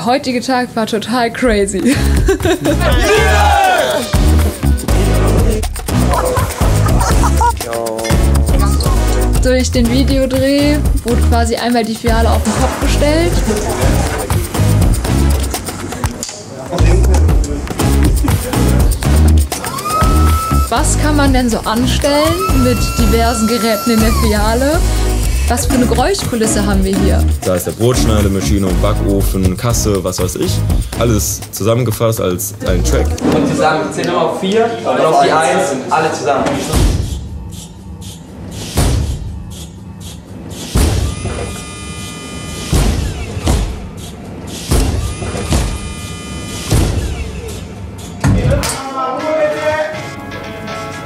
heutige Tag war total crazy. Durch den Videodreh wurde quasi einmal die Filiale auf den Kopf gestellt. Was kann man denn so anstellen mit diversen Geräten in der Filiale? Was für eine Geräuschkulisse haben wir hier? Da ist der Brotschneidemaschine, Backofen, Kasse, was weiß ich. Alles zusammengefasst als einen Track. Und zusammen, zählen wir auf 4 und auf die 1, alle zusammen.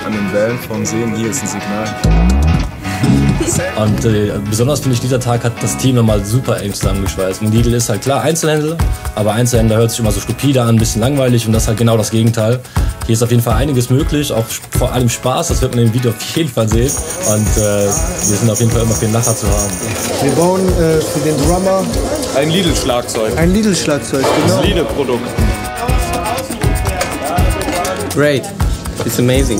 An den Wellen vom Sehen, hier ist ein Signal. Und besonders finde ich, dieser Tag hat das Team nochmal super eng zusammengeschweißt. Und Lidl ist halt klar Einzelhändler, aber Einzelhändler hört sich immer so stupide an, ein bisschen langweilig, und das ist halt genau das Gegenteil. Hier ist auf jeden Fall einiges möglich, auch vor allem Spaß, das wird man im Video auf jeden Fall sehen. Und wir sind auf jeden Fall immer für den Lacher zu haben. Wir bauen für den Drummer Ein Lidl-Schlagzeug. ein Lidl-Schlagzeug, genau. Das Lidl-Produkt. Great. It's amazing.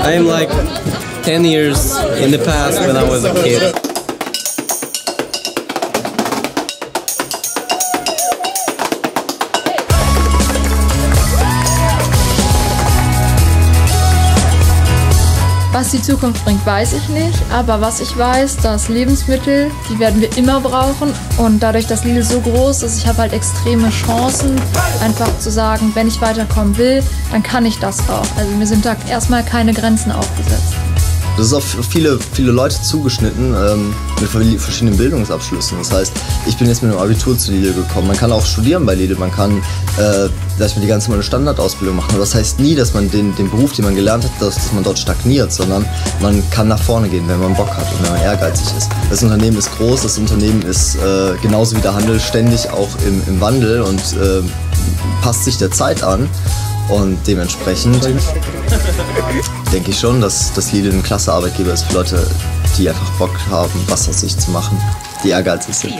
I am like 10 years in the past when I was a kid. Was die Zukunft bringt, weiß ich nicht. Aber was ich weiß, dass Lebensmittel, die werden wir immer brauchen. Und dadurch, dass Lidl so groß ist, ich habe halt extreme Chancen, einfach zu sagen, wenn ich weiterkommen will, dann kann ich das auch. Also mir sind da erstmal keine Grenzen aufgesetzt. Das ist auf viele Leute zugeschnitten mit verschiedenen Bildungsabschlüssen. Das heißt, ich bin jetzt mit einem Abitur zu Lidl gekommen. Man kann auch studieren bei Lidl, man kann die ganz normale Standardausbildung machen. Aber das heißt nie, dass man den Beruf, den man gelernt hat, dass man dort stagniert, sondern man kann nach vorne gehen, wenn man Bock hat und wenn man ehrgeizig ist. Das Unternehmen ist groß, das Unternehmen ist genauso wie der Handel ständig auch im Wandel und passt sich der Zeit an. Und dementsprechend denke ich schon, dass Lidl ein klasse Arbeitgeber ist für Leute, die einfach Bock haben, was aus sich zu machen, die ehrgeizig sind.